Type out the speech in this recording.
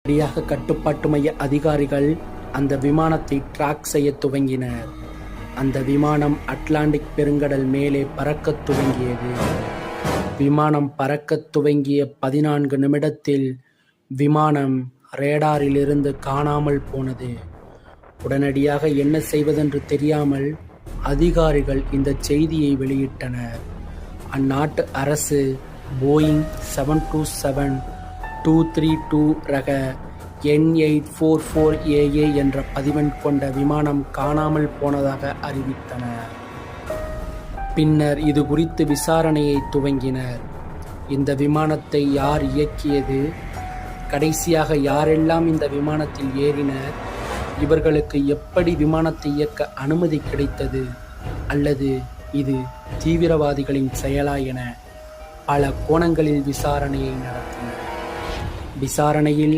சரியாக கட்டுப்பாட்டு மைய அதிகாரிகள் அந்த விமானத்தை ட்ராக் செய்ய துவங்கினர். அந்த விமானம் அட்லாண்டிக் பெருங்கடல் மேலே பறக்கத் துவங்கியது. விமானம் பறக்கத் துவங்கிய 14 நிமிடத்தில் விமானம் ரேடாரிலிருந்து காணாமல் போனது. உடனடியாக என்ன செய்வதென்று தெரியாமல் அதிகாரிகள் இந்த செய்தியை வெளியிட்டனர். அந்நாட்டு அரசு போயிங் 727-232 ரக N844AA என்ற பதிவெண் கொண்ட விமானம் காணாமல் போனதாக அறிவித்தனர். பின்னர் இது குறித்து விசாரணையை துவங்கினர். இந்த விமானத்தை யார் இயக்கியது? கடைசியாக யாரெல்லாம் இந்த விமானத்தில் ஏறினர்? இவர்களுக்கு எப்படி விமானத்தை இயக்க அனுமதி கிடைத்தது? அல்லது இது தீவிரவாதிகளின் செயலா என பல கோணங்களில் விசாரணையை நடத்தினர். விசாரணையில்